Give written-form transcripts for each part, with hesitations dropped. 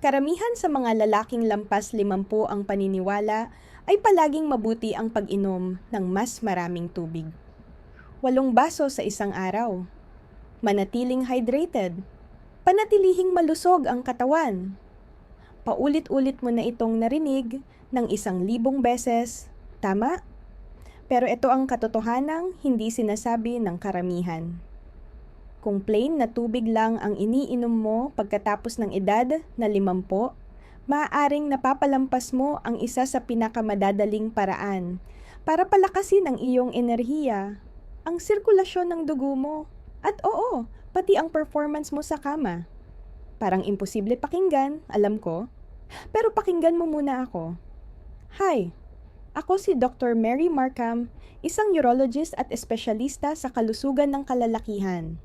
Karamihan sa mga lalaking lampas 50 ang paniniwala ay palaging mabuti ang pag-inom ng mas maraming tubig. 8 baso sa isang araw. Manatiling hydrated. Panatilihing malusog ang katawan. Paulit-ulit mo na itong narinig ng 1,000 beses. Tama? Pero ito ang katotohanang hindi sinasabi ng karamihan. Kung plain na tubig lang ang iniinom mo pagkatapos ng edad na 50, maaaring napapalampas mo ang isa sa pinakamadadaling paraan para palakasin ang iyong enerhiya, ang sirkulasyon ng dugo mo, at oo, pati ang performance mo sa kama. Parang imposible pakinggan, alam ko, pero pakinggan mo muna ako. Hi, ako si Dr. Mary Markham, isang urologist at espesyalista sa kalusugan ng kalalakihan.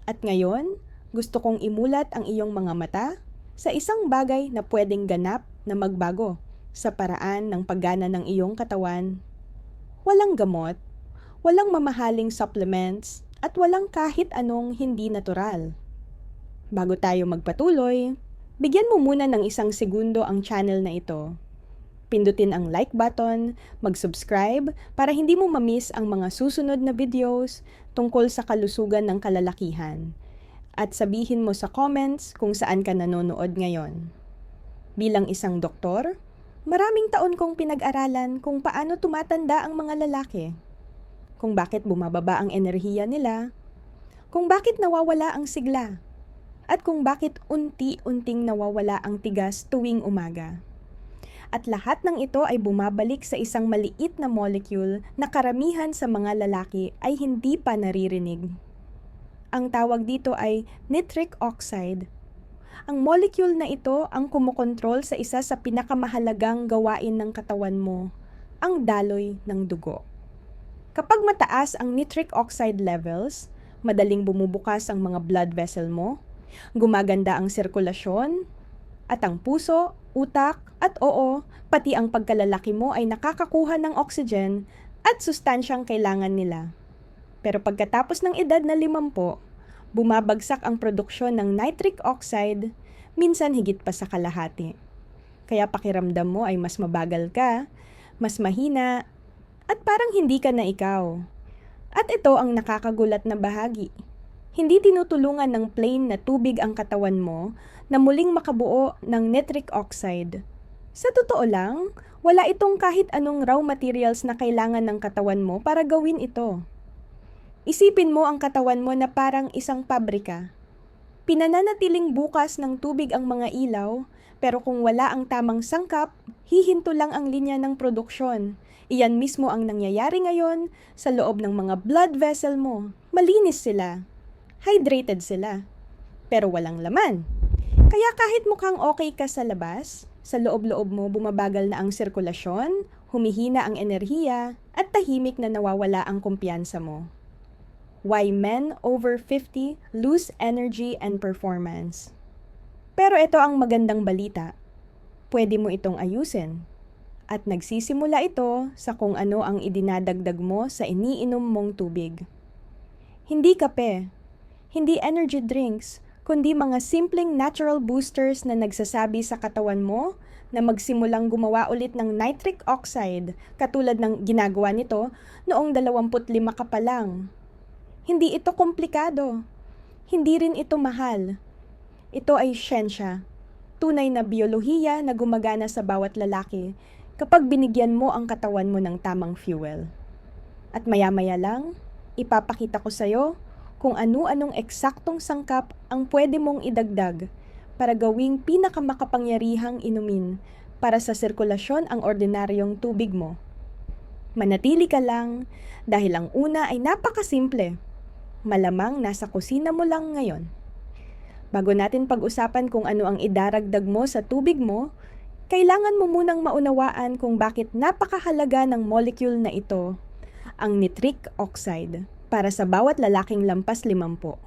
At ngayon, gusto kong imulat ang iyong mga mata sa isang bagay na pwedeng ganap na magbago sa paraan ng paggana ng iyong katawan. Walang gamot, walang mamahaling supplements, at walang kahit anong hindi natural. Bago tayo magpatuloy, bigyan mo muna ng 1 segundo ang channel na ito. Pindutin ang like button, mag-subscribe para hindi mo ma-miss ang mga susunod na videos tungkol sa kalusugan ng kalalakihan. At sabihin mo sa comments kung saan ka nanonood ngayon. Bilang isang doktor, maraming taon kong pinag-aralan kung paano tumatanda ang mga lalaki. Kung bakit bumababa ang enerhiya nila, kung bakit nawawala ang sigla, at kung bakit unti-unting nawawala ang tigas tuwing umaga. At lahat ng ito ay bumabalik sa isang maliit na molecule na karamihan sa mga lalaki ay hindi pa naririnig. Ang tawag dito ay nitric oxide. Ang molecule na ito ang kumokontrol sa isa sa pinakamahalagang gawain ng katawan mo, ang daloy ng dugo. Kapag mataas ang nitric oxide levels, madaling bumubukas ang mga blood vessel mo, gumaganda ang sirkulasyon, at ang puso, utak, at pati ang pagkalalaki mo ay nakakakuha ng oxygen at sustansyang kailangan nila. Pero pagkatapos ng edad na 50, bumabagsak ang produksyon ng nitric oxide, minsan higit pa sa kalahati. Kaya pakiramdam mo ay mas mabagal ka, mas mahina, at parang hindi ka na ikaw. At ito ang nakakagulat na bahagi. Hindi tinutulungan ng plain na tubig ang katawan mo na muling makabuo ng nitric oxide. Sa totoo lang, wala itong kahit anong raw materials na kailangan ng katawan mo para gawin ito. Isipin mo ang katawan mo na parang isang pabrika. Pinananatiling bukas ng tubig ang mga ilaw, pero kung wala ang tamang sangkap, hihinto lang ang linya ng produksyon. Iyan mismo ang nangyayari ngayon sa loob ng mga blood vessel mo. Malinis sila. Hydrated sila, pero walang laman. Kaya kahit mukhang okay ka sa labas, sa loob-loob mo bumabagal na ang sirkulasyon, humihina ang enerhiya, at tahimik na nawawala ang kumpiyansa mo. Why men over 50 lose energy and performance. Pero ito ang magandang balita. Pwede mo itong ayusin. At nagsisimula ito sa kung ano ang idinadagdag mo sa iniinom mong tubig. Hindi kape, hindi energy drinks, kundi mga simpleng natural boosters na nagsasabi sa katawan mo na magsimulang gumawa ulit ng nitric oxide katulad ng ginagawa nito noong 25 ka pa lang. Hindi ito komplikado. Hindi rin ito mahal. Ito ay siyensya. Tunay na biyolohiya na gumagana sa bawat lalaki kapag binigyan mo ang katawan mo ng tamang fuel. At maya-maya lang, ipapakita ko sa'yo kung ano-anong eksaktong sangkap ang pwede mong idagdag para gawing pinakamakapangyarihang inumin para sa sirkulasyon ang ordinaryong tubig mo. Manatili ka lang dahil ang una ay napakasimple. Malamang nasa kusina mo lang ngayon. Bago natin pag-usapan kung ano ang idaragdag mo sa tubig mo, kailangan mo munang maunawaan kung bakit napakahalaga ng molecule na ito, ang nitric oxide, para sa bawat lalaking lampas 50.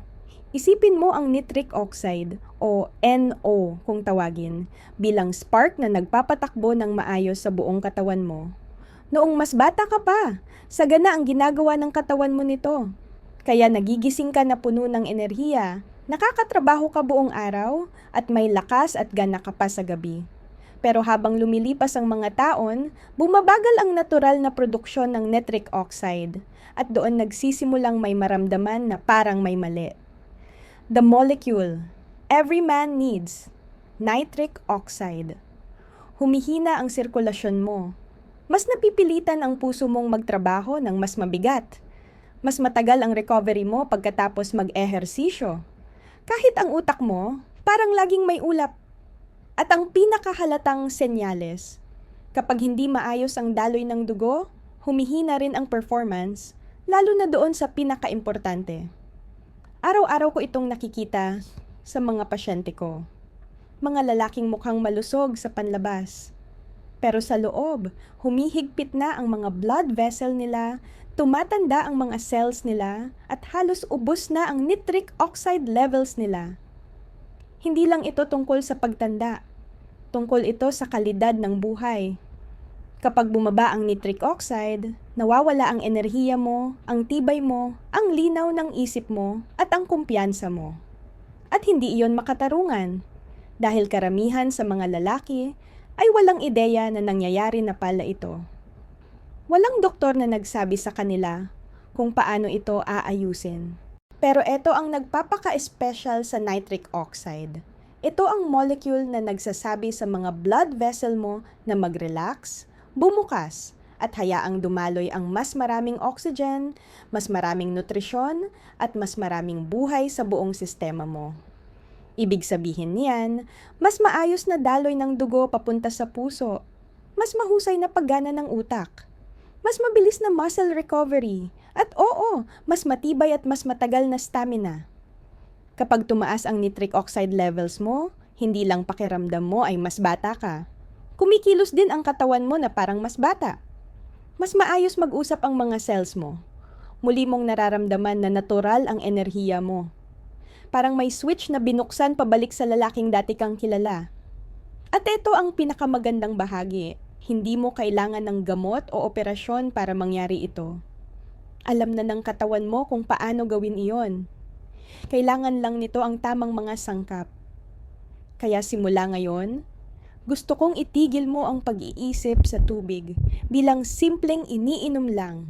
Isipin mo ang nitric oxide o NO kung tawagin bilang spark na nagpapatakbo ng maayos sa buong katawan mo. Noong mas bata ka pa, sagana ang ginagawa ng katawan mo nito. Kaya nagigising ka na puno ng enerhiya Nakakatrabaho ka buong araw at may lakas at gana ka pa sa gabi. Pero habang lumilipas ang mga taon, bumabagal ang natural na produksyon ng nitric oxide at doon nagsisimulang may maramdaman na parang may mali. The molecule every man needs, nitric oxide. Humihina ang sirkulasyon mo. Mas napipilitan ang puso mong magtrabaho ng mas mabigat. Mas matagal ang recovery mo pagkatapos mag-ehersisyo. Kahit ang utak mo, parang laging may ulap. At ang pinakahalatang senyales, kapag hindi maayos ang daloy ng dugo, humihina rin ang performance, lalo na doon sa pinakaimportante. Araw-araw ko itong nakikita sa mga pasyente ko. Mga lalaking mukhang malusog sa panlabas. Pero sa loob, humihigpit na ang mga blood vessel nila, tumatanda ang mga cells nila, at halos ubos na ang nitric oxide levels nila. Hindi lang ito tungkol sa pagtanda. Tungkol ito sa kalidad ng buhay. Kapag bumaba ang nitric oxide, nawawala ang enerhiya mo, ang tibay mo, ang linaw ng isip mo, at ang kumpiyansa mo. At hindi iyon makatarungan. Dahil karamihan sa mga lalaki ay walang ideya na nangyayari na pala ito. Walang doktor na nagsabi sa kanila kung paano ito aayusin. Pero ito ang nagpapaka-special sa nitric oxide. Ito ang molecule na nagsasabi sa mga blood vessel mo na mag-relax, bumukas, at hayaang dumaloy ang mas maraming oxygen, mas maraming nutrisyon, at mas maraming buhay sa buong sistema mo. Ibig sabihin niyan, mas maayos na daloy ng dugo papunta sa puso, mas mahusay na paggana ng utak, mas mabilis na muscle recovery, at oo, mas matibay at mas matagal na stamina. Kapag tumaas ang nitric oxide levels mo, hindi lang pakiramdam mo ay mas bata ka. Kumikilos din ang katawan mo na parang mas bata. Mas maayos mag-usap ang mga cells mo. Muli mong nararamdaman na natural ang enerhiya mo. Parang may switch na binuksan pabalik sa lalaking dati kang kilala. At ito ang pinakamagandang bahagi. Hindi mo kailangan ng gamot o operasyon para mangyari ito. Alam na ng katawan mo kung paano gawin iyon. Kailangan lang nito ang tamang mga sangkap. Kaya simula ngayon, gusto kong itigil mo ang pag-iisip sa tubig bilang simpleng iniinom lang.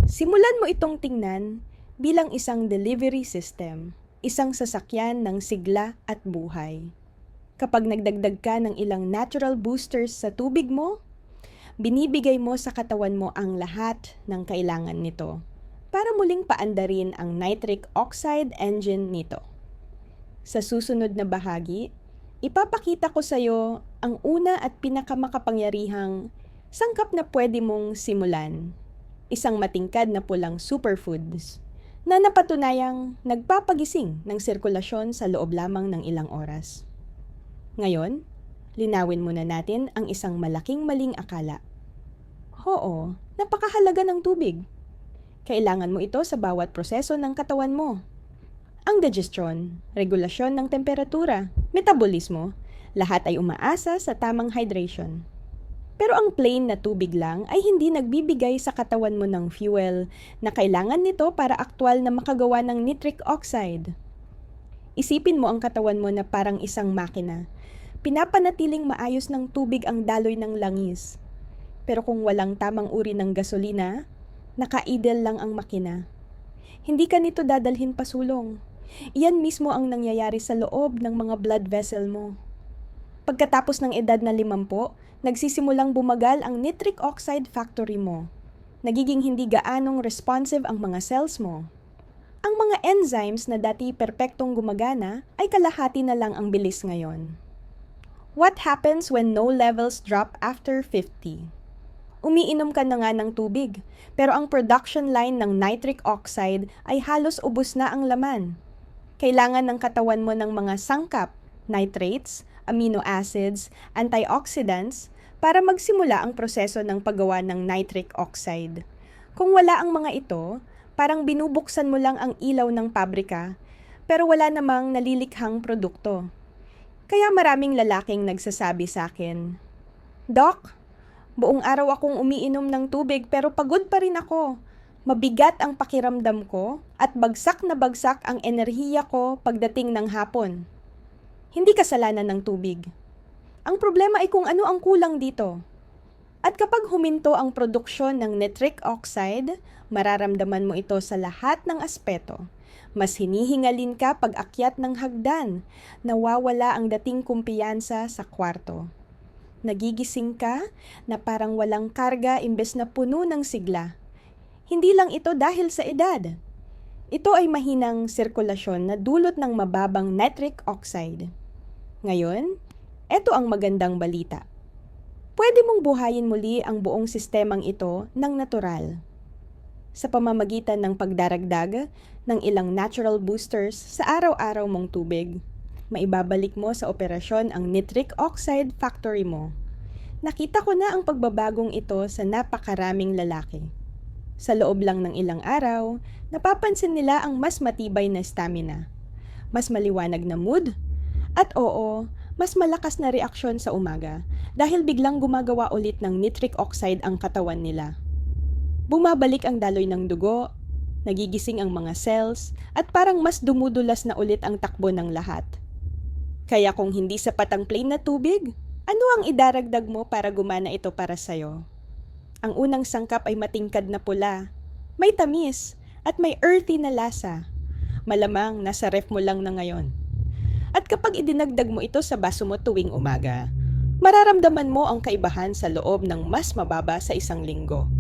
Simulan mo itong tingnan bilang isang delivery system, isang sasakyan ng sigla at buhay. Kapag nagdagdag ka ng ilang natural boosters sa tubig mo, binibigay mo sa katawan mo ang lahat ng kailangan nito para muling paandarin ang nitric oxide engine nito. Sa susunod na bahagi, ipapakita ko sa iyo ang una at pinakamakapangyarihang sangkap na pwede mong simulan. Isang matingkad na pulang superfoods na napatunayang nagpapagising ng sirkulasyon sa loob lamang ng ilang oras. Ngayon, linawin muna natin ang isang malaking maling akala. Oo, napakahalaga ng tubig. Kailangan mo ito sa bawat proseso ng katawan mo. Ang digestion, regulasyon ng temperatura, metabolismo, lahat ay umaasa sa tamang hydration. Pero ang plain na tubig lang ay hindi nagbibigay sa katawan mo ng fuel na kailangan nito para aktwal na makagawa ng nitric oxide. Isipin mo ang katawan mo na parang isang makina. Pinapanatiling maayos ng tubig ang daloy ng langis. Pero kung walang tamang uri ng gasolina, naka-idle lang ang makina. Hindi ka nito dadalhin pasulong. Iyan mismo ang nangyayari sa loob ng mga blood vessel mo. Pagkatapos ng edad na 50, nagsisimulang bumagal ang nitric oxide factory mo. Nagiging hindi gaanong responsive ang mga cells mo. Ang mga enzymes na dati perpektong gumagana ay kalahati na lang ang bilis ngayon. What happens when no levels drop after 50? Umiinom ka na nga ng tubig, pero ang production line ng nitric oxide ay halos ubos na ang laman. Kailangan ng katawan mo ng mga sangkap, nitrates, amino acids, antioxidants, para magsimula ang proseso ng paggawa ng nitric oxide. Kung wala ang mga ito, parang binubuksan mo lang ang ilaw ng pabrika, pero wala namang nalilikhang produkto. Kaya maraming lalaking nagsasabi sa akin, "Doc, buong araw akong umiinom ng tubig pero pagod pa rin ako. Mabigat ang pakiramdam ko at bagsak na bagsak ang enerhiya ko pagdating ng hapon. Hindi kasalanan ng tubig. Ang problema ay kung ano ang kulang dito. At kapag huminto ang produksyon ng nitric oxide, mararamdaman mo ito sa lahat ng aspeto. Mas hinihingalin ka pag akyat ng hagdan, nawawala ang dating kumpiyansa sa kwarto. Nagigising ka na parang walang karga imbes na puno ng sigla. Hindi lang ito dahil sa edad. Ito ay mahinang sirkulasyon na dulot ng mababang nitric oxide. Ngayon, eto ang magandang balita. Pwede mong buhayin muli ang buong sistemang ito ng natural. Sa pamamagitan ng pagdaragdag ng ilang natural boosters sa araw-araw mong tubig, maibabalik mo sa operasyon ang nitric oxide factory mo. Nakita ko na ang pagbabagong ito sa napakaraming lalaki. Sa loob lang ng ilang araw, napapansin nila ang mas matibay na stamina, mas maliwanag na mood, at oo, mas malakas na reaksyon sa umaga dahil biglang gumagawa ulit ng nitric oxide ang katawan nila. Bumabalik ang daloy ng dugo, nagigising ang mga cells, at parang mas dumudulas na ulit ang takbo ng lahat. Kaya kung hindi sapat ang plain na tubig, ano ang idaragdag mo para gumana ito para sa'yo? Ang unang sangkap ay matingkad na pula, may tamis, at may earthy na lasa. Malamang nasa ref mo lang na ngayon. At kapag idinagdag mo ito sa baso mo tuwing umaga, mararamdaman mo ang kaibahan sa loob ng mas mababa sa isang linggo.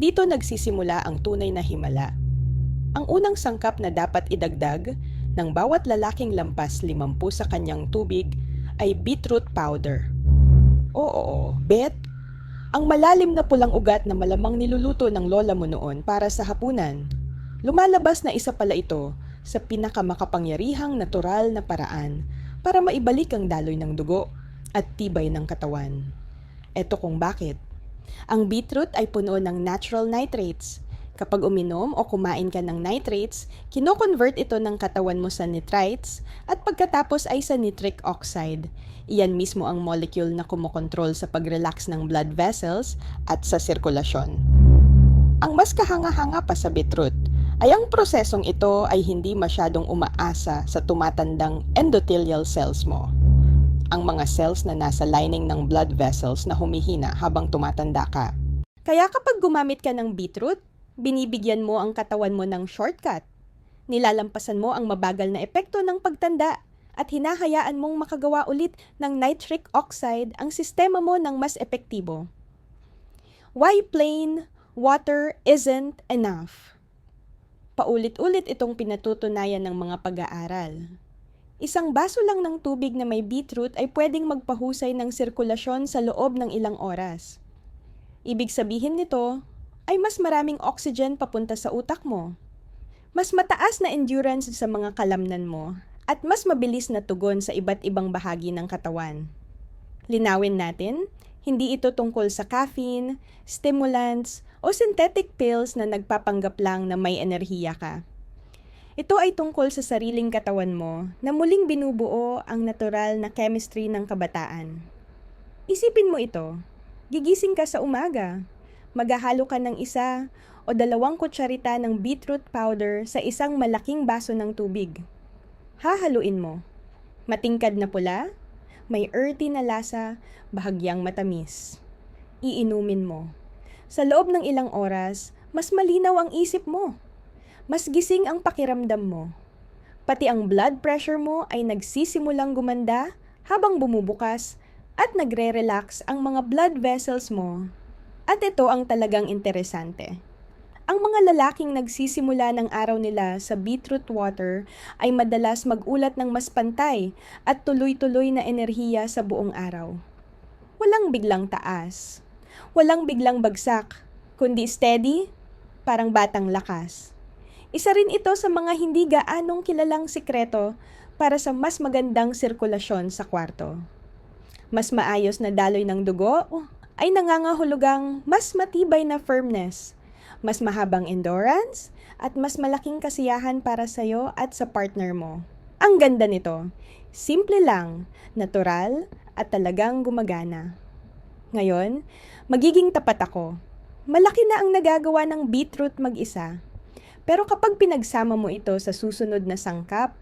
Dito nagsisimula ang tunay na himala. Ang unang sangkap na dapat idagdag ng bawat lalaking lampas 50 sa kanyang tubig ay beetroot powder. Oo, bet. Ang malalim na pulang ugat na malamang niluluto ng lola mo noon para sa hapunan. Lumalabas na isa pala ito sa pinakamakapangyarihang natural na paraan para maibalik ang daloy ng dugo at tibay ng katawan. Eto kung bakit. Ang beetroot ay puno ng natural nitrates. Kapag uminom o kumain ka ng nitrates, kino-convert ito ng katawan mo sa nitrites at pagkatapos ay sa nitric oxide. Iyan mismo ang molecule na kumokontrol sa pag-relax ng blood vessels at sa sirkulasyon. Ang mas kahanga-hanga pa sa beetroot ay ang prosesong ito ay hindi masyadong umaasa sa tumatandang endothelial cells mo. Ang mga cells na nasa lining ng blood vessels na humihina habang tumatanda ka. Kaya kapag gumamit ka ng beetroot, binibigyan mo ang katawan mo ng shortcut. Nilalampasan mo ang mabagal na epekto ng pagtanda at hinahayaan mong makagawa ulit ng nitric oxide ang sistema mo ng mas epektibo. Why plain water isn't enough? Paulit-ulit itong pinatutunayan ng mga pag-aaral. Isang baso lang ng tubig na may beetroot ay pwedeng magpahusay ng sirkulasyon sa loob ng ilang oras. Ibig sabihin nito ay mas maraming oxygen papunta sa utak mo. Mas mataas na endurance sa mga kalamnan mo at mas mabilis na tugon sa iba't ibang bahagi ng katawan. Linawin natin, hindi ito tungkol sa caffeine, stimulants, o synthetic pills na nagpapanggap lang na may enerhiya ka. Ito ay tungkol sa sariling katawan mo na muling binubuo ang natural na chemistry ng kabataan. Isipin mo ito, gigising ka sa umaga, maghahalo ka ng 1 o 2 kutsarita ng beetroot powder sa isang malaking baso ng tubig. Hahaluin mo. Matingkad na pula, may earthy na lasa, bahagyang matamis. Iinumin mo. Sa loob ng ilang oras, mas malinaw ang isip mo. Mas gising ang pakiramdam mo. Pati ang blood pressure mo ay nagsisimulang gumanda habang bumubukas at nagre-relax ang mga blood vessels mo. At ito ang talagang interesante. Ang mga lalaking nagsisimula ng araw nila sa beetroot water ay madalas magulat ng mas pantay at tuloy-tuloy na enerhiya sa buong araw. Walang biglang taas, walang biglang bagsak, kundi steady, parang batang lakas. Isa rin ito sa mga hindi gaanong kilalang sikreto para sa mas magandang sirkulasyon sa kwarto. Mas maayos na daloy ng dugo ay nangangahulugang mas matibay na firmness, mas mahabang endurance, at mas malaking kasiyahan para sa'yo at sa partner mo. Ang ganda nito, simple lang, natural, at talagang gumagana. Ngayon, magiging tapat ako. Malaki na ang nagagawa ng beetroot mag-isa. Pero kapag pinagsama mo ito sa susunod na sangkap,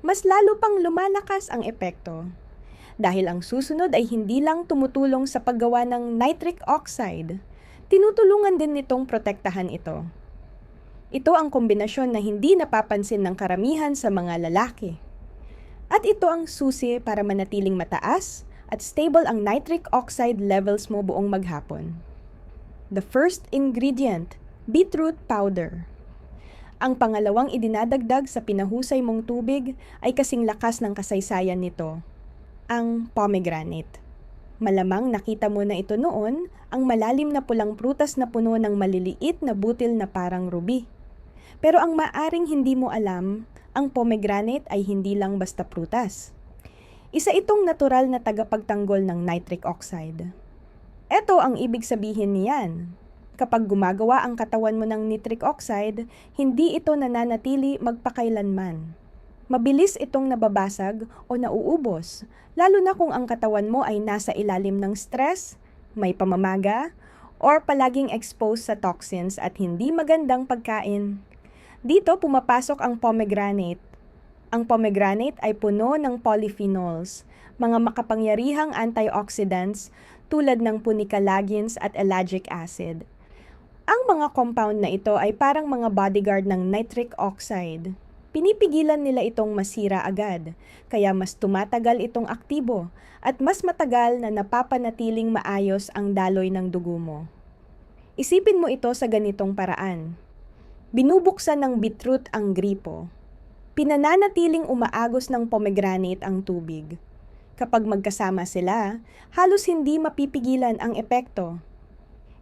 mas lalo pang lumalakas ang epekto. Dahil ang susunod ay hindi lang tumutulong sa paggawa ng nitric oxide, tinutulungan din nitong protektahan ito. Ito ang kombinasyon na hindi napapansin ng karamihan sa mga lalaki. At ito ang susi para manatiling mataas at stable ang nitric oxide levels mo buong maghapon. The first ingredient, beetroot powder. Ang pangalawang idinadagdag sa pinahusay mong tubig ay kasing lakas ng kasaysayan nito, ang pomegranate. Malamang nakita mo na ito noon, ang malalim na pulang prutas na puno ng maliliit na butil na parang ruby. Pero ang maaring hindi mo alam, ang pomegranate ay hindi lang basta prutas. Isa itong natural na tagapagtanggol ng nitric oxide. Ito ang ibig sabihin niyan. Kapag gumagawa ang katawan mo ng nitric oxide, hindi ito nananatili magpakailanman. Mabilis itong nababasag o nauubos, lalo na kung ang katawan mo ay nasa ilalim ng stress, may pamamaga, or palaging exposed sa toxins at hindi magandang pagkain. Dito pumapasok ang pomegranate. Ang pomegranate ay puno ng polyphenols, mga makapangyarihang antioxidants tulad ng punicalagins at ellagic acid. Ang mga compound na ito ay parang mga bodyguard ng nitric oxide. Pinipigilan nila itong masira agad, kaya mas tumatagal itong aktibo at mas matagal na napapanatiling maayos ang daloy ng dugo mo. Isipin mo ito sa ganitong paraan. Binubuksan ng beetroot ang gripo. Pinananatiling umaagos ng pomegranate ang tubig. Kapag magkasama sila, halos hindi mapipigilan ang epekto.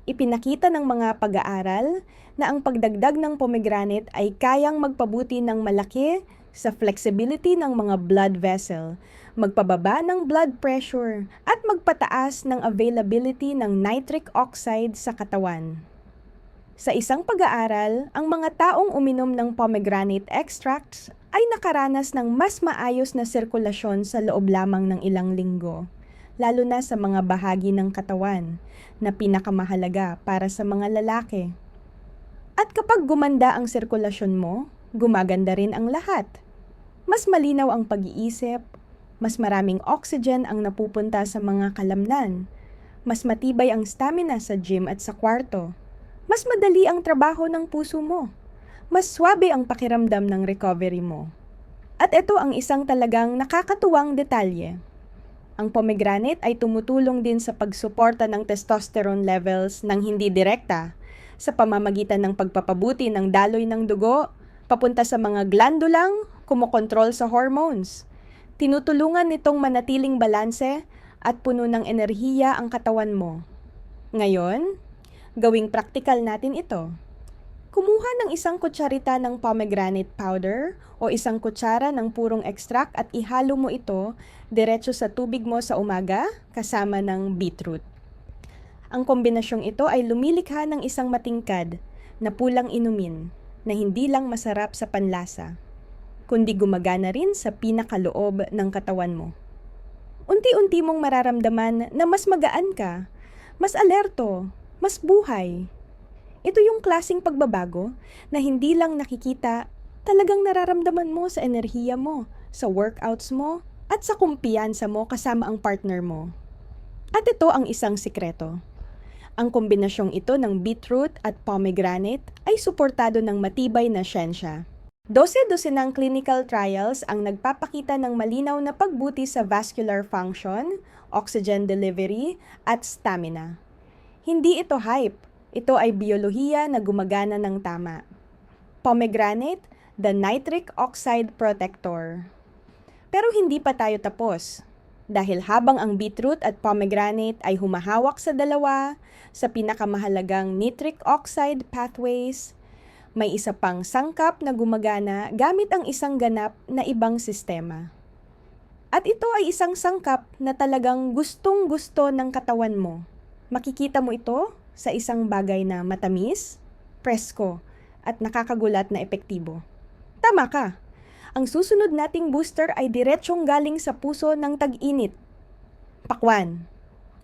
Ipinakita ng mga pag-aaral na ang pagdagdag ng pomegranate ay kayang magpabuti ng malaki sa flexibility ng mga blood vessel, magpababa ng blood pressure, at magpataas ng availability ng nitric oxide sa katawan. Sa isang pag-aaral, ang mga taong uminom ng pomegranate extracts ay nakaranas ng mas maayos na sirkulasyon sa loob lamang ng ilang linggo, lalo na sa mga bahagi ng katawan na pinakamahalaga para sa mga lalaki. At kapag gumanda ang sirkulasyon mo, gumaganda rin ang lahat. Mas malinaw ang pag-iisip, mas maraming oxygen ang napupunta sa mga kalamnan, mas matibay ang stamina sa gym at sa kwarto, mas madali ang trabaho ng puso mo, mas swabe ang pakiramdam ng recovery mo. At ito ang isang talagang nakakatuwang detalye. Ang pomegranate ay tumutulong din sa pagsuporta ng testosterone levels ng hindi direkta sa pamamagitan ng pagpapabuti ng daloy ng dugo, papunta sa mga glandulang kumokontrol sa hormones. Tinutulungan nitong manatiling balanse at puno ng enerhiya ang katawan mo. Ngayon, gawing praktikal natin ito. Kumuha ng isang kutsarita ng pomegranate powder o isang kutsara ng purong extract at ihalo mo ito diretso sa tubig mo sa umaga kasama ng beetroot. Ang kombinasyong ito ay lumilikha ng isang matingkad na pulang inumin na hindi lang masarap sa panlasa, kundi gumagana rin sa pinakaloob ng katawan mo. Unti-unti mong mararamdaman na mas magaan ka, mas alerto, mas buhay. Ito yung klaseng pagbabago na hindi lang nakikita, talagang nararamdaman mo sa enerhiya mo, sa workouts mo, at sa kumpiyansa mo kasama ang partner mo. At ito ang isang sikreto. Ang kombinasyong ito ng beetroot at pomegranate ay suportado ng matibay na siyensya. 12 ng clinical trials ang nagpapakita ng malinaw na pagbuti sa vascular function, oxygen delivery, at stamina. Hindi ito hype, ito ay biyolohiya na gumagana ng tama. Pomegranate, the nitric oxide protector. Pero hindi pa tayo tapos. Dahil habang ang beetroot at pomegranate ay humahawak sa dalawa, sa pinakamahalagang nitric oxide pathways, may isa pang sangkap na gumagana gamit ang isang ganap na ibang sistema. At ito ay isang sangkap na talagang gustong-gusto ng katawan mo. Makikita mo ito sa isang bagay na matamis, presko, at nakakagulat na epektibo. Tama ka! Ang susunod nating booster ay diretsyong galing sa puso ng tag-init. Pakwan.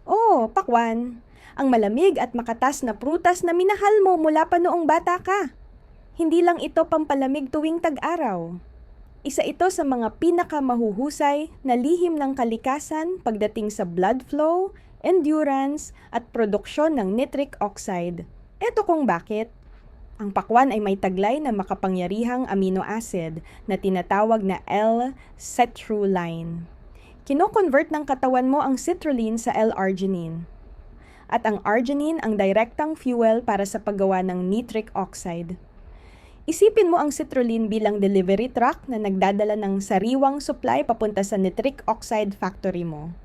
Oo, pakwan. Ang malamig at makatas na prutas na minahal mo mula pa noong bata ka. Hindi lang ito pampalamig tuwing tag-araw. Isa ito sa mga pinakamahuhusay na lihim ng kalikasan pagdating sa blood flow, endurance, at produksyon ng nitric oxide. Eto kung bakit. Ang pakwan ay may taglay na makapangyarihang amino acid na tinatawag na L-citrulline. Kino-convert ng katawan mo ang citrulline sa L-arginine. At ang arginine ang direktang fuel para sa paggawa ng nitric oxide. Isipin mo ang citrulline bilang delivery truck na nagdadala ng sariwang supply papunta sa nitric oxide factory mo.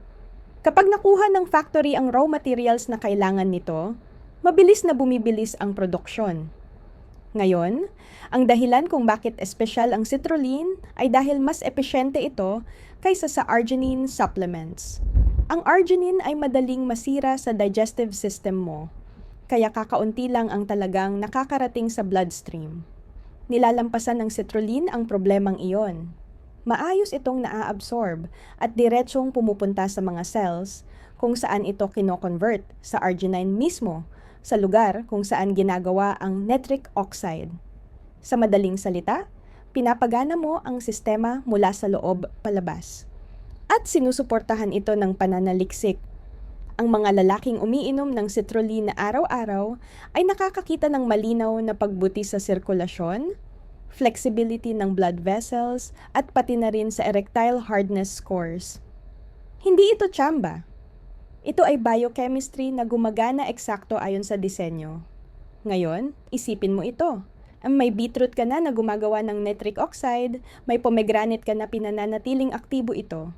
Kapag nakuha ng factory ang raw materials na kailangan nito, mabilis na bumibilis ang produksyon. Ngayon, ang dahilan kung bakit espesyal ang citrulline ay dahil mas epesyente ito kaysa sa arginine supplements. Ang arginine ay madaling masira sa digestive system mo, kaya kakaunti lang ang talagang nakakarating sa bloodstream. Nilalampasan ng citrulline ang problemang iyon. Maayos itong naa-absorb at diretsong pumupunta sa mga cells kung saan ito kino-convert sa arginine mismo sa lugar kung saan ginagawa ang nitric oxide. Sa madaling salita, pinapagana mo ang sistema mula sa loob palabas. At sinusuportahan ito ng pananaliksik. Ang mga lalaking umiinom ng citrulline na araw-araw ay nakakakita ng malinaw na pagbuti sa sirkulasyon, flexibility ng blood vessels, at pati na rin sa erectile hardness scores. Hindi ito tsamba. Ito ay biochemistry na gumagana eksakto ayon sa disenyo. Ngayon, isipin mo ito. May beetroot ka na gumagawa ng nitric oxide, may pomegranate ka na pinananatiling aktibo ito.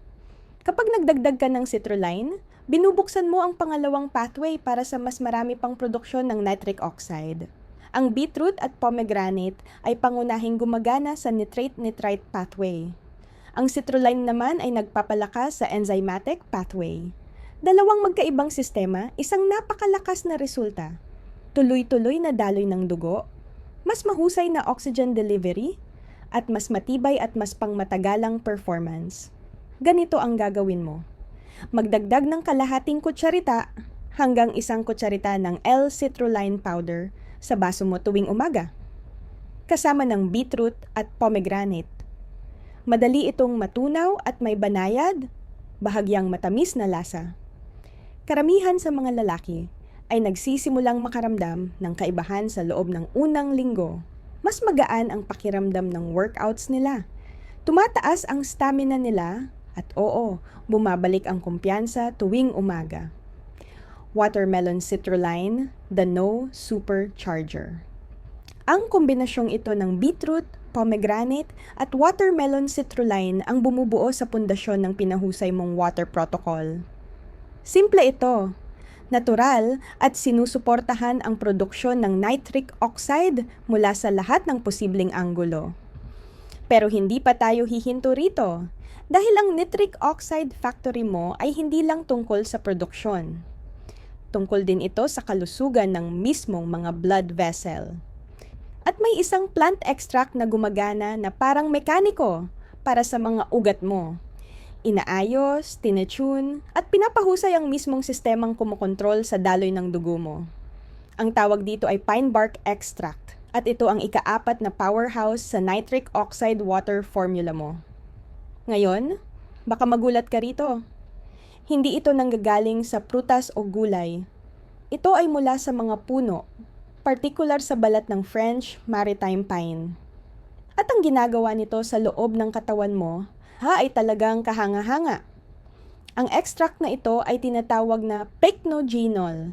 Kapag nagdagdag ka ng citrulline, binubuksan mo ang pangalawang pathway para sa mas marami pang produksyon ng nitric oxide. Ang beetroot at pomegranate ay pangunahing gumagana sa nitrate-nitrite pathway. Ang citrulline naman ay nagpapalakas sa enzymatic pathway. Dalawang magkaibang sistema, isang napakalakas na resulta. Tuloy-tuloy na daloy ng dugo, mas mahusay na oxygen delivery, at mas matibay at mas pangmatagalang performance. Ganito ang gagawin mo. Magdagdag ng kalahating kutsarita hanggang 1 kutsarita ng L-citrulline powder sa baso mo tuwing umaga, kasama ng beetroot at pomegranate. Madali itong matunaw at may banayad, bahagyang matamis na lasa. Karamihan sa mga lalaki ay nagsisimulang makaramdam ng kaibahan sa loob ng unang linggo. Mas magaan ang pakiramdam ng workouts nila. Tumataas ang stamina nila at bumabalik ang kumpiyansa tuwing umaga. Watermelon citrulline, the No Supercharger. Ang kombinasyong ito ng beetroot, pomegranate at watermelon citrulline ang bumubuo sa pundasyon ng pinahusay mong water protocol. Simple ito, natural at sinusuportahan ang produksyon ng nitric oxide mula sa lahat ng posibleng anggulo. Pero hindi pa tayo hihinto rito dahil ang nitric oxide factory mo ay hindi lang tungkol sa produksyon. Tungkol din ito sa kalusugan ng mismong mga blood vessel. At may isang plant extract na gumagana na parang mekaniko para sa mga ugat mo. Inaayos, tinetune, at pinapahusay ang mismong sistemang kumokontrol sa daloy ng dugo mo. Ang tawag dito ay pine bark extract at ito ang ika-4 na powerhouse sa nitric oxide water formula mo. Ngayon, baka magulat ka rito. Hindi ito nanggagaling sa prutas o gulay. Ito ay mula sa mga puno, partikular sa balat ng French maritime pine. At ang ginagawa nito sa loob ng katawan mo, ay talagang kahanga-hanga. Ang extract na ito ay tinatawag na pycnogenol.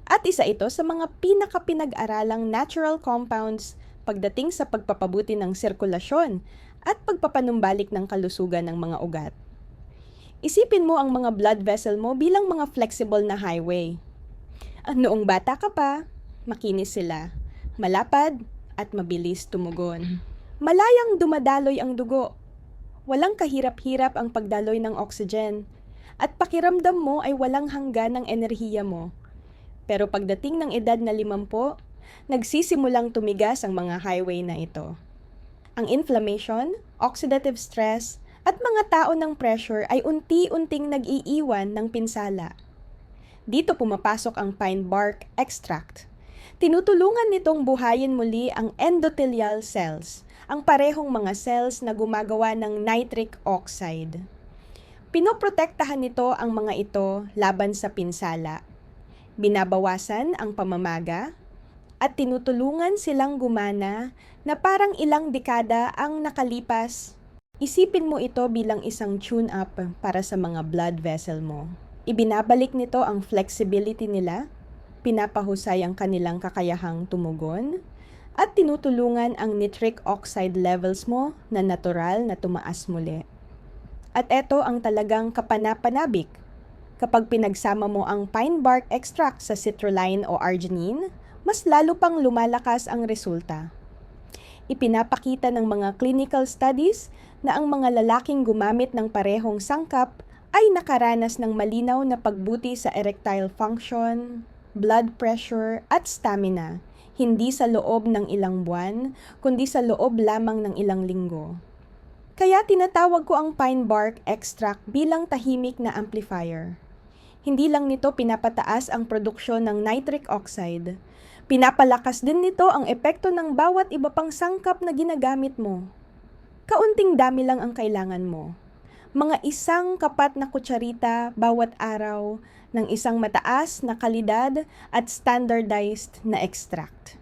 At isa ito sa mga pinakapinag-aralang natural compounds pagdating sa pagpapabuti ng sirkulasyon at pagpapanumbalik ng kalusugan ng mga ugat. Isipin mo ang mga blood vessel mo bilang mga flexible na highway. Noong bata ka pa, makinis sila, malapad at mabilis tumugon. Malayang dumadaloy ang dugo. Walang kahirap-hirap ang pagdaloy ng oxygen at pakiramdam mo ay walang hanggan ng enerhiya mo. Pero pagdating ng edad na 50, nagsisimulang tumigas ang mga highway na ito. Ang inflammation, oxidative stress, at mga tao ng pressure ay unti-unting nag-iiwan ng pinsala. Dito pumapasok ang pine bark extract. Tinutulungan nitong buhayin muli ang endothelial cells, ang parehong mga cells na gumagawa ng nitric oxide. Pinoprotektahan nito ang mga ito laban sa pinsala. Binabawasan ang pamamaga at tinutulungan silang gumana na parang ilang dekada ang nakalipas. Isipin mo ito bilang isang tune-up para sa mga blood vessel mo. Ibinabalik nito ang flexibility nila, pinapahusay ang kanilang kakayahang tumugon, at tinutulungan ang nitric oxide levels mo na natural na tumaas muli. At ito ang talagang kapanapanabik. Kapag pinagsama mo ang pine bark extract sa citrulline o arginine, mas lalo pang lumalakas ang resulta. Ipinapakita ng mga clinical studies na ang mga lalaking gumamit ng parehong sangkap ay nakaranas ng malinaw na pagbuti sa erectile function, blood pressure at stamina, hindi sa loob ng ilang buwan, kundi sa loob lamang ng ilang linggo. Kaya tinatawag ko ang pine bark extract bilang tahimik na amplifier. Hindi lang nito pinapataas ang produksyon ng nitric oxide, pinapalakas din nito ang epekto ng bawat iba pang sangkap na ginagamit mo. Kaunting dami lang ang kailangan mo. Mga isang kapat na kutsarita bawat araw ng isang mataas na kalidad at standardized na extract.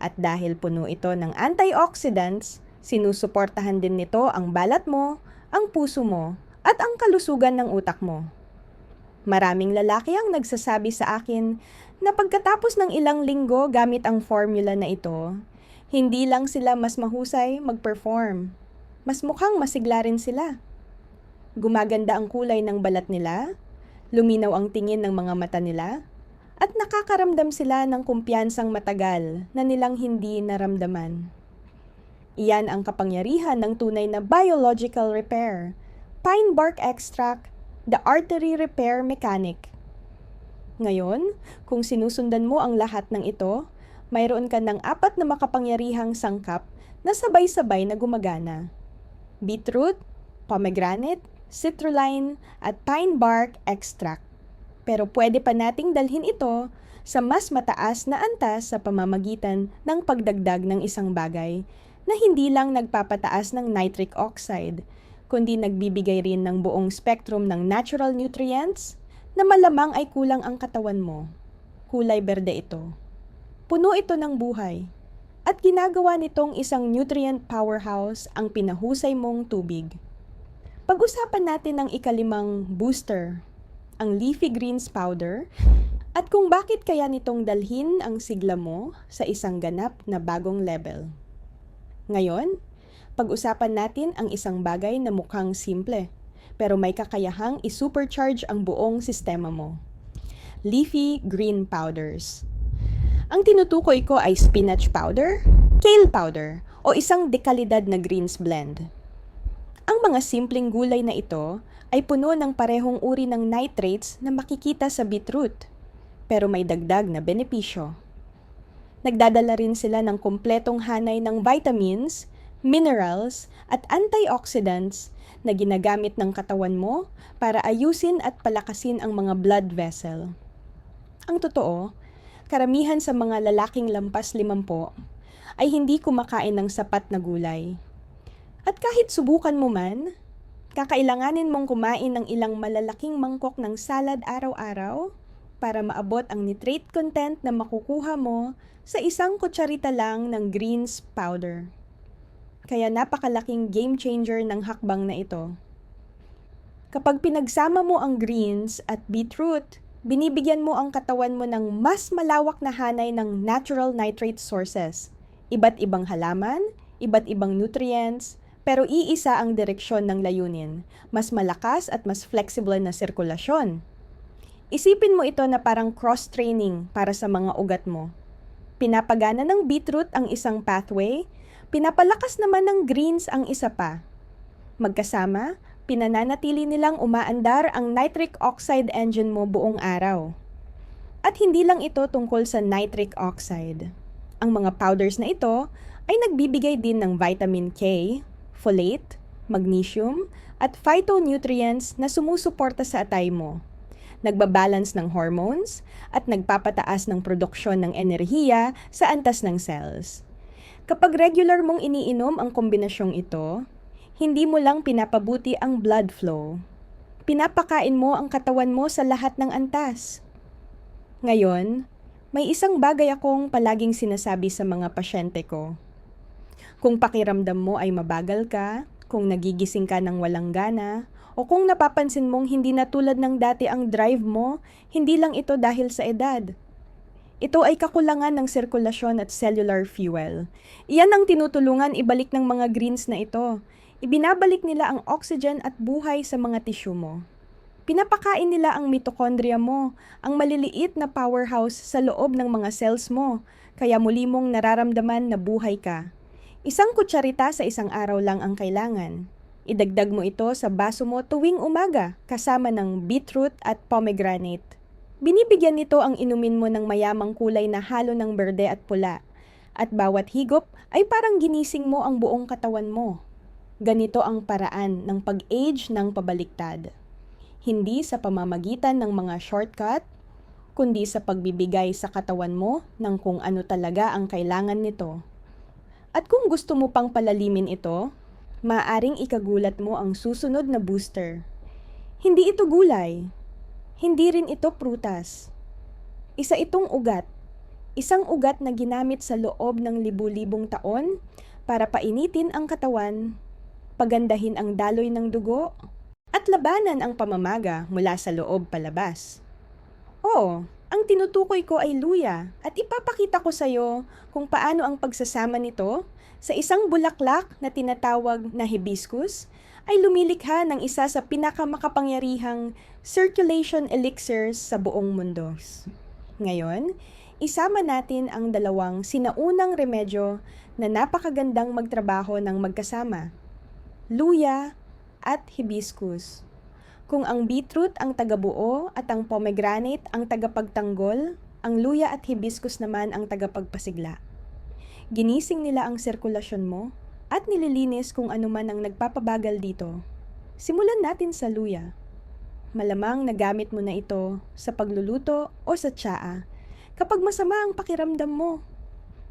At dahil puno ito ng antioxidants, sinusuportahan din nito ang balat mo, ang puso mo, at ang kalusugan ng utak mo. Maraming lalaki ang nagsasabi sa akin na pagkatapos ng ilang linggo gamit ang formula na ito, hindi lang sila mas mahusay mag-perform, mas mukhang masigla rin sila. Gumaganda ang kulay ng balat nila, luminaw ang tingin ng mga mata nila, at nakakaramdam sila ng kumpiyansang matagal na nilang hindi naramdaman. Iyan ang kapangyarihan ng tunay na biological repair. Pine bark extract, the artery repair mechanic. Ngayon, kung sinusundan mo ang lahat ng ito, mayroon ka ng 4 na makapangyarihang sangkap na sabay-sabay na gumagana. Beetroot, pomegranate, citrulline, at pine bark extract. Pero pwede pa nating dalhin ito sa mas mataas na antas sa pamamagitan ng pagdagdag ng isang bagay na hindi lang nagpapataas ng nitric oxide, kundi nagbibigay rin ng buong spectrum ng natural nutrients na malamang ay kulang ang katawan mo. Kulay berde ito. Puno ito ng buhay. At ginagawa nitong isang nutrient powerhouse ang pinahusay mong tubig. Pag-usapan natin ang ikalimang booster, ang leafy greens powder, at kung bakit kaya nitong dalhin ang sigla mo sa isang ganap na bagong level. Ngayon, pag-usapan natin ang isang bagay na mukhang simple, pero may kakayahang i-supercharge ang buong sistema mo. Leafy green powders. Ang tinutukoy ko ay spinach powder, kale powder, o isang dekalidad na greens blend. Ang mga simpleng gulay na ito ay puno ng parehong uri ng nitrates na makikita sa beetroot, pero may dagdag na benepisyo. Nagdadala rin sila ng kumpletong hanay ng vitamins, minerals, at antioxidants na ginagamit ng katawan mo para ayusin at palakasin ang mga blood vessel. Ang totoo, karamihan sa mga lalaking lampas 50 ay hindi kumakain ng sapat na gulay. At kahit subukan mo man, kakailanganin mong kumain ng ilang malalaking mangkok ng salad araw-araw para maabot ang nitrate content na makukuha mo sa isang kutsarita lang ng greens powder. Kaya napakalaking game changer ng hakbang na ito. Kapag pinagsama mo ang greens at beetroot, binibigyan mo ang katawan mo ng mas malawak na hanay ng natural nitrate sources. Iba't ibang halaman, iba't ibang nutrients, pero iisa ang direksyon ng layunin, mas malakas at mas flexible na sirkulasyon. Isipin mo ito na parang cross-training para sa mga ugat mo. Pinapagana ng beetroot ang isang pathway, pinapalakas naman ng greens ang isa pa. Magkasama, pinananatili nilang umaandar ang nitric oxide engine mo buong araw. At hindi lang ito tungkol sa nitric oxide. Ang mga powders na ito ay nagbibigay din ng vitamin K, folate, magnesium, at phytonutrients na sumusuporta sa atay mo. nagbabalance ng hormones, at nagpapataas ng produksyon ng enerhiya sa antas ng cells. Kapag regular mong iniinom ang kombinasyong ito, hindi mo lang pinapabuti ang blood flow. Pinapakain mo ang katawan mo sa lahat ng antas. Ngayon, may isang bagay akong palaging sinasabi sa mga pasyente ko. Kung pakiramdam mo ay mabagal ka, kung nagigising ka ng walang gana, o kung napapansin mong hindi na tulad ng dati ang drive mo, hindi lang ito dahil sa edad. Ito ay kakulangan ng sirkulasyon at cellular fuel. Iyan ang tinutulungan ibalik ng mga greens na ito. Ibinabalik nila ang oxygen at buhay sa mga tissue mo. Pinapakain nila ang mitochondria mo, ang maliliit na powerhouse sa loob ng mga cells mo, kaya muli mong nararamdaman na buhay ka. Isang kutsarita sa isang araw lang ang kailangan. Idagdag mo ito sa baso mo tuwing umaga kasama ng beetroot at pomegranate. Binibigyan nito ang inumin mo ng mayamang kulay na halo ng berde at pula. At bawat higop ay parang ginising mo ang buong katawan mo. Ganito ang paraan ng pag-age ng pabaliktad. Hindi sa pamamagitan ng mga shortcut, kundi sa pagbibigay sa katawan mo ng kung ano talaga ang kailangan nito. At kung gusto mo pang palalimin ito, maaaring ikagulat mo ang susunod na booster. Hindi ito gulay. Hindi rin ito prutas. Isa itong ugat. Isang ugat na ginamit sa loob ng libu-libong taon para painitin ang katawan, pagandahin ang daloy ng dugo, at labanan ang pamamaga mula sa loob palabas. Oo, ang tinutukoy ko ay luya at ipapakita ko sa iyo kung paano ang pagsasama nito sa isang bulaklak na tinatawag na hibiscus ay lumilikha ng isa sa pinakamakapangyarihang circulation elixirs sa buong mundo. Ngayon, isama natin ang dalawang sinaunang remedyo na napakagandang magtrabaho ng magkasama, luya at hibiscus. Kung ang beetroot ang tagabuo at ang pomegranate ang tagapagtanggol, ang luya at hibiscus naman ang tagapagpasigla. Ginising nila ang sirkulasyon mo at nililinis kung ano man ang nagpapabagal dito. Simulan natin sa luya. Malamang nagamit mo na ito sa pagluluto o sa tsaa kapag masama ang pakiramdam mo.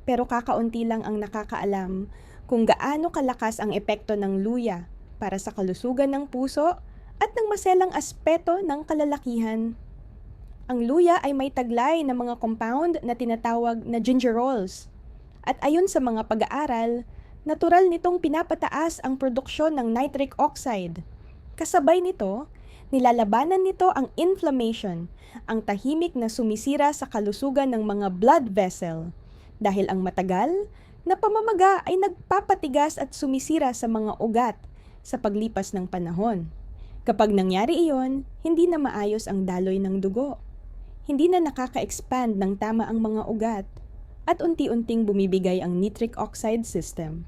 Pero kakaunti lang ang nakakaalam kung gaano kalakas ang epekto ng luya para sa kalusugan ng puso at ng maselang aspeto ng kalalakihan. Ang luya ay may taglay na mga compound na tinatawag na gingerols. At ayon sa mga pag-aaral, natural nitong pinapataas ang produksyon ng nitric oxide. Kasabay nito, nilalabanan nito ang inflammation, ang tahimik na sumisira sa kalusugan ng mga blood vessel. Dahil ang matagal na pamamaga ay nagpapatigas at sumisira sa mga ugat sa paglipas ng panahon. Kapag nangyari iyon, hindi na maayos ang daloy ng dugo. Hindi na nakaka-expand ng tama ang mga ugat at unti-unting bumibigay ang nitric oxide system.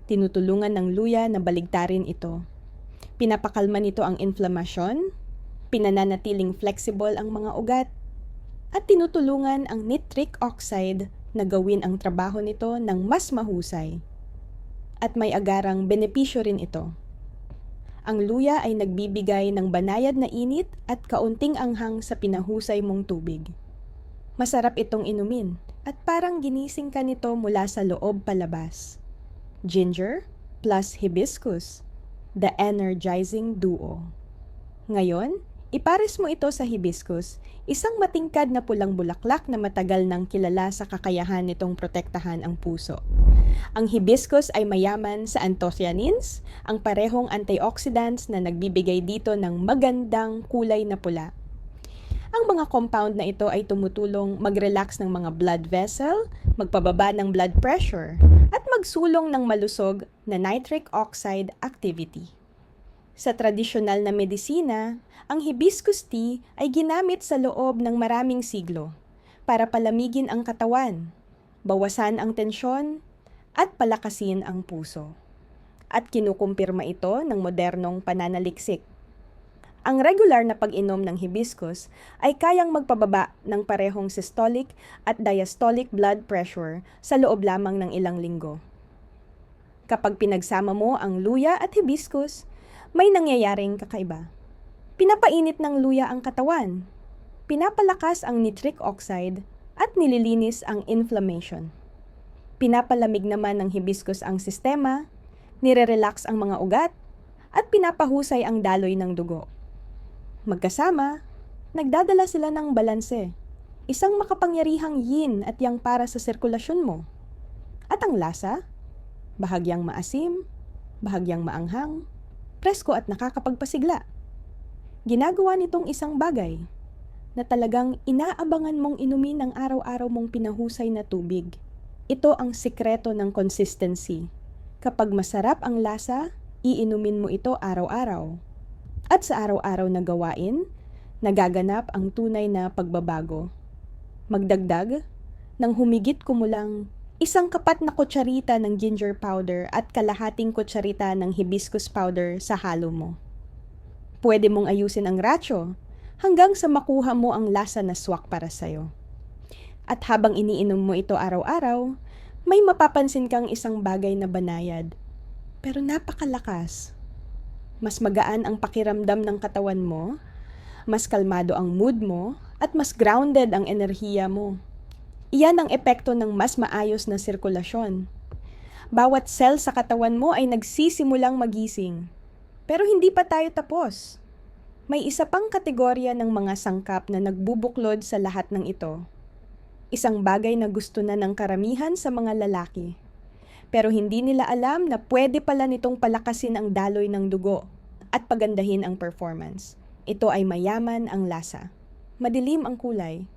Tinutulungan ng luya na baligtarin ito. Pinapakalma nito ang inflamasyon, pinananatiling flexible ang mga ugat, at tinutulungan ang nitric oxide na gawin ang trabaho nito ng mas mahusay. At may agarang benepisyo rin ito. Ang luya ay nagbibigay ng banayad na init at kaunting anghang sa pinahusay mong tubig. Masarap itong inumin at parang ginising ka nito mula sa loob palabas. Ginger plus hibiscus, the energizing duo. Ngayon, ipares mo ito sa hibiscus, isang matingkad na pulang bulaklak na matagal nang kilala sa kakayahan nitong protektahan ang puso. Ang hibiscus ay mayaman sa anthocyanins, ang parehong antioxidants na nagbibigay dito ng magandang kulay na pula. Ang mga compound na ito ay tumutulong mag-relax ng mga blood vessel, magpababa ng blood pressure, at magsulong ng malusog na nitric oxide activity. Sa tradisyonal na medisina, ang hibiscus tea ay ginamit sa loob ng maraming siglo para palamigin ang katawan, bawasan ang tensyon, at palakasin ang puso. At kinukumpirma ito ng modernong pananaliksik. Ang regular na pag-inom ng hibiscus ay kayang magpababa ng parehong systolic at diastolic blood pressure sa loob lamang ng ilang linggo. Kapag pinagsama mo ang luya at hibiscus, may nangyayaring kakaiba. Pinapainit ng luya ang katawan. Pinapalakas ang nitric oxide at nililinis ang inflammation. Pinapalamig naman ng hibiscus ang sistema, nire-relax ang mga ugat, at pinapahusay ang daloy ng dugo. Magkasama, nagdadala sila ng balanse, isang makapangyarihang yin at yang para sa sirkulasyon mo. At ang lasa, bahagyang maasim, bahagyang maanghang, presko at nakakapagpasigla. Ginagawa nitong isang bagay na talagang inaabangan mong inumin ng araw-araw mong pinahusay na tubig. Ito ang sikreto ng consistency. Kapag masarap ang lasa, iinumin mo ito araw-araw. At sa araw-araw na gawain, nagaganap ang tunay na pagbabago. Magdagdag ng humigit kumulang 1 kapat na kutsarita ng ginger powder at kalahating kutsarita ng hibiscus powder sa halo mo. Pwede mong ayusin ang ratio hanggang sa makuha mo ang lasa na swak para sa'yo. At habang iniinom mo ito araw-araw, may mapapansin kang isang bagay na banayad, pero napakalakas. Mas magaan ang pakiramdam ng katawan mo, mas kalmado ang mood mo, at mas grounded ang enerhiya mo. Iyan ang epekto ng mas maayos na sirkulasyon. Bawat cell sa katawan mo ay nagsisimulang magising. Pero hindi pa tayo tapos. May isa pang kategorya ng mga sangkap na nagbubuklod sa lahat ng ito. Isang bagay na gusto na ng karamihan sa mga lalaki. Pero hindi nila alam na pwede pala nitong palakasin ang daloy ng dugo at pagandahin ang performance. Ito ay mayaman ang lasa. Madilim ang kulay.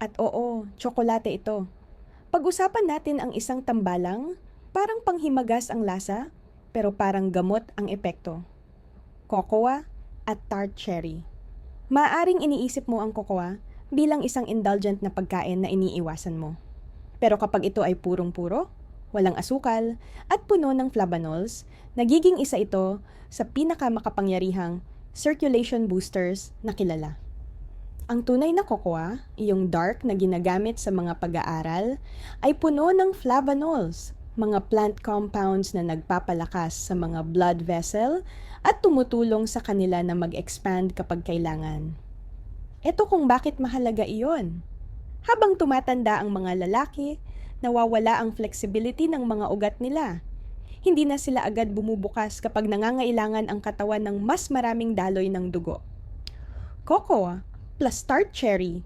At oo, tsokolate ito. Pag-usapan natin ang isang tambalang, parang panghimagas ang lasa, pero parang gamot ang epekto. Cocoa at tart cherry. Maaring iniisip mo ang cocoa bilang isang indulgent na pagkain na iniiwasan mo. Pero kapag ito ay purong-puro, walang asukal, at puno ng flavanols, nagiging isa ito sa pinakamakapangyarihang circulation boosters na kilala. Ang tunay na cocoa, iyong dark na ginagamit sa mga pag-aaral, ay puno ng flavanols, mga plant compounds na nagpapalakas sa mga blood vessel at tumutulong sa kanila na mag-expand kapag kailangan. Ito kung bakit mahalaga iyon. Habang tumatanda ang mga lalaki, nawawala ang flexibility ng mga ugat nila. Hindi na sila agad bumubukas kapag nangangailangan ang katawan ng mas maraming daloy ng dugo. Cocoa plus tart cherry,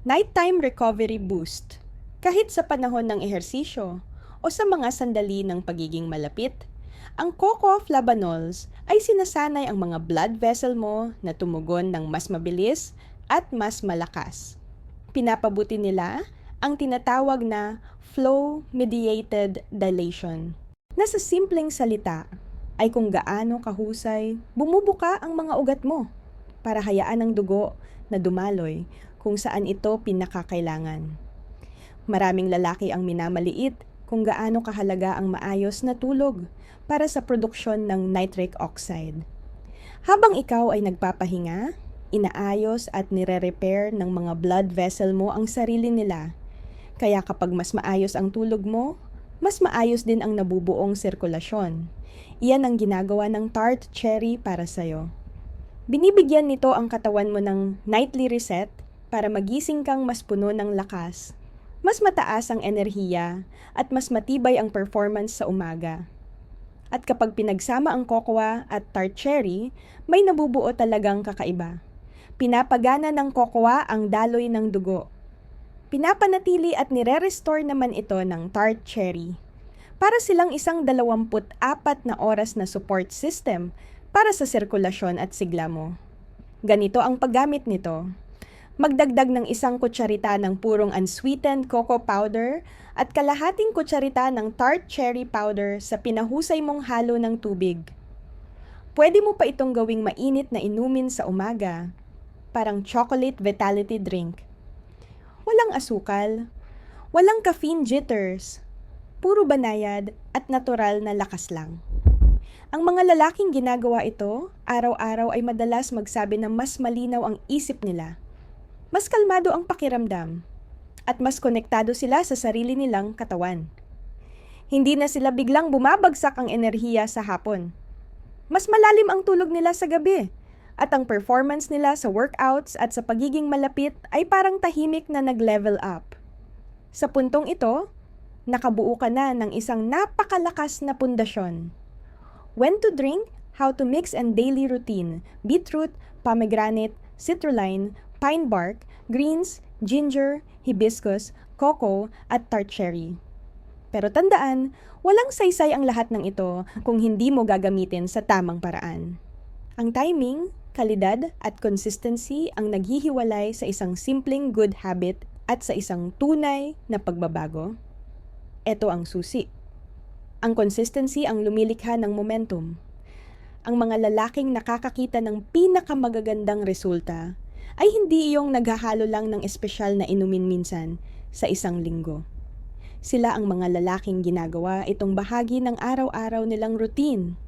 nighttime recovery boost. Kahit sa panahon ng ehersisyo o sa mga sandali ng pagiging malapit, ang cocoa flavanols ay sinasanay ang mga blood vessel mo na tumugon ng mas mabilis at mas malakas. Pinapabuti nila ang tinatawag na flow-mediated dilation. Nasa simpleng salita ay kung gaano kahusay bumubuka ang mga ugat mo para hayaan ang dugo na dumaloy kung saan ito pinakakailangan. Maraming lalaki ang minamaliit kung gaano kahalaga ang maayos na tulog para sa produksyon ng nitric oxide. Habang ikaw ay nagpapahinga, inaayos at nire-repair ng mga blood vessel mo ang sarili nila. Kaya kapag mas maayos ang tulog mo, mas maayos din ang nabubuong sirkulasyon. Iyan ang ginagawa ng tart cherry para sa'yo. Binibigyan nito ang katawan mo ng nightly reset para magising kang mas puno ng lakas, mas mataas ang enerhiya, at mas matibay ang performance sa umaga. At kapag pinagsama ang cocoa at tart cherry, may nabubuo talagang kakaiba. Pinapagana ng cocoa ang daloy ng dugo. Pinapanatili at nire-restore naman ito ng tart cherry. Para silang isang 24 na oras na support system para sa sirkulasyon at sigla mo. Ganito ang paggamit nito. Magdagdag ng 1 kutsarita ng purong unsweetened cocoa powder at kalahating kutsarita ng tart cherry powder sa pinahusay mong halo ng tubig. Pwede mo pa itong gawing mainit na inumin sa umaga, parang chocolate vitality drink. Walang asukal, walang caffeine jitters, puro banayad at natural na lakas lang. Ang mga lalaking ginagawa ito, araw-araw ay madalas magsabi na mas malinaw ang isip nila. Mas kalmado ang pakiramdam, at mas konektado sila sa sarili nilang katawan. Hindi na sila biglang bumabagsak ang enerhiya sa hapon. Mas malalim ang tulog nila sa gabi, At ang performance nila sa workouts at sa pagiging malapit ay parang tahimik na nag-level up. Sa puntong ito, nakabuo ka na ng isang napakalakas na pundasyon. When to drink, how to mix and daily routine, beetroot, pomegranate, citrulline, pine bark, greens, ginger, hibiscus, cocoa, at tart cherry. Pero tandaan, walang saysay ang lahat ng ito kung hindi mo gagamitin sa tamang paraan. Ang timing, kalidad, at consistency ang naghihiwalay sa isang simpleng good habit at sa isang tunay na pagbabago. Ito ang susi. Ang consistency ang lumilikha ng momentum. Ang mga lalaking nakakakita ng pinakamagagandang resulta ay hindi iyong naghahalo lang ng espesyal na inumin minsan sa isang linggo. Sila ang mga lalaking ginagawa itong bahagi ng araw-araw nilang routine.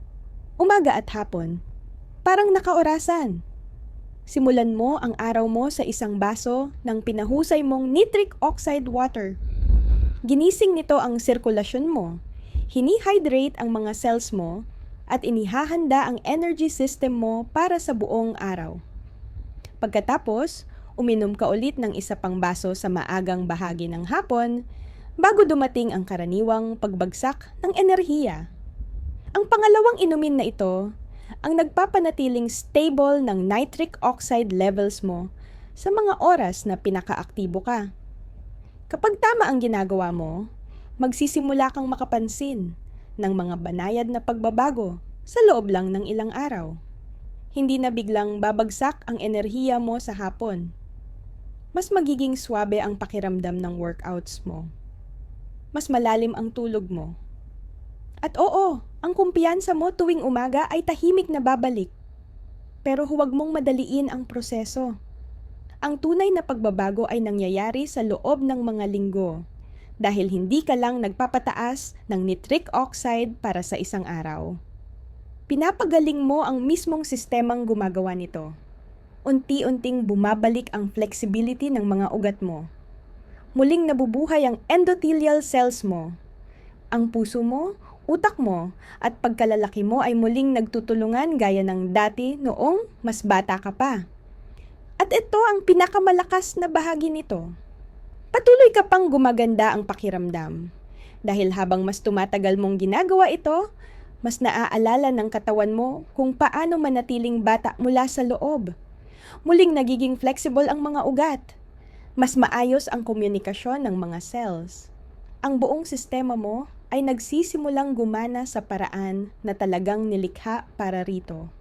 Umaga at hapon, parang nakaorasan. Simulan mo ang araw mo sa isang baso ng pinahusay mong nitric oxide water. Ginising nito ang sirkulasyon mo, hini-hydrate ang mga cells mo, at inihahanda ang energy system mo para sa buong araw. Pagkatapos, uminom ka ulit ng isa pang baso sa maagang bahagi ng hapon bago dumating ang karaniwang pagbagsak ng enerhiya. Ang pangalawang inumin na ito ang nagpapanatiling stable ng nitric oxide levels mo sa mga oras na pinakaaktibo ka. Kapag tama ang ginagawa mo, magsisimula kang makapansin ng mga banayad na pagbabago sa loob lang ng ilang araw. Hindi na biglang babagsak ang enerhiya mo sa hapon. Mas magiging swabe ang pakiramdam ng workouts mo. Mas malalim ang tulog mo. At oo, ang kumpiyansa mo tuwing umaga ay tahimik na babalik. Pero huwag mong madaliin ang proseso. Ang tunay na pagbabago ay nangyayari sa loob ng mga linggo dahil hindi ka lang nagpapataas ng nitric oxide para sa isang araw. Pinapagaling mo ang mismong sistemang gumagawa nito. Unti-unting bumabalik ang flexibility ng mga ugat mo. Muling nabubuhay ang endothelial cells mo. Ang puso mo, utak mo, at pagkalalaki mo ay muling nagtutulungan gaya ng dati noong mas bata ka pa. At ito ang pinakamalakas na bahagi nito. Patuloy ka pang gumaganda ang pakiramdam. Dahil habang mas tumatagal mong ginagawa ito, mas naaalala ng katawan mo kung paano manatiling bata mula sa loob. Muling nagiging flexible ang mga ugat. Mas maayos ang komunikasyon ng mga cells. Ang buong sistema mo ay nagsisimulang gumana sa paraan na talagang nilikha para rito.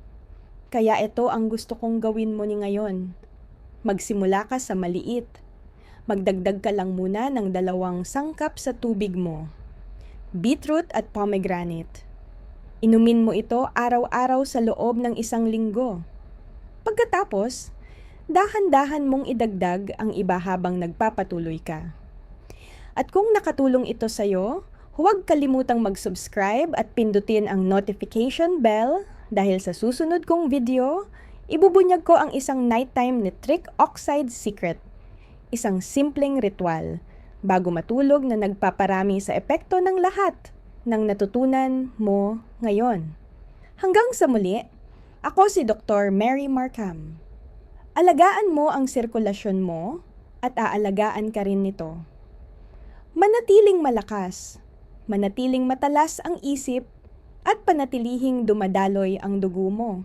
Kaya ito ang gusto kong gawin mo ni ngayon. Magsimula ka sa maliit. Magdagdag ka lang muna ng 2 sangkap sa tubig mo. Beetroot at pomegranate. Inumin mo ito araw-araw sa loob ng 1 linggo. Pagkatapos, dahan-dahan mong idagdag ang iba habang nagpapatuloy ka. At kung nakatulong ito sa'yo, huwag kalimutang mag-subscribe at pindutin ang notification bell dahil sa susunod kong video, ibubunyag ko ang isang nighttime nitric oxide secret. Isang simpleng ritual bago matulog na nagpaparami sa epekto ng lahat ng natutunan mo ngayon. Hanggang sa muli, ako si Dr. Mary Markham. Alagaan mo ang sirkulasyon mo at aalagaan ka rin nito. Manatiling malakas, manatiling matalas ang isip at panatilihing dumadaloy ang dugo mo.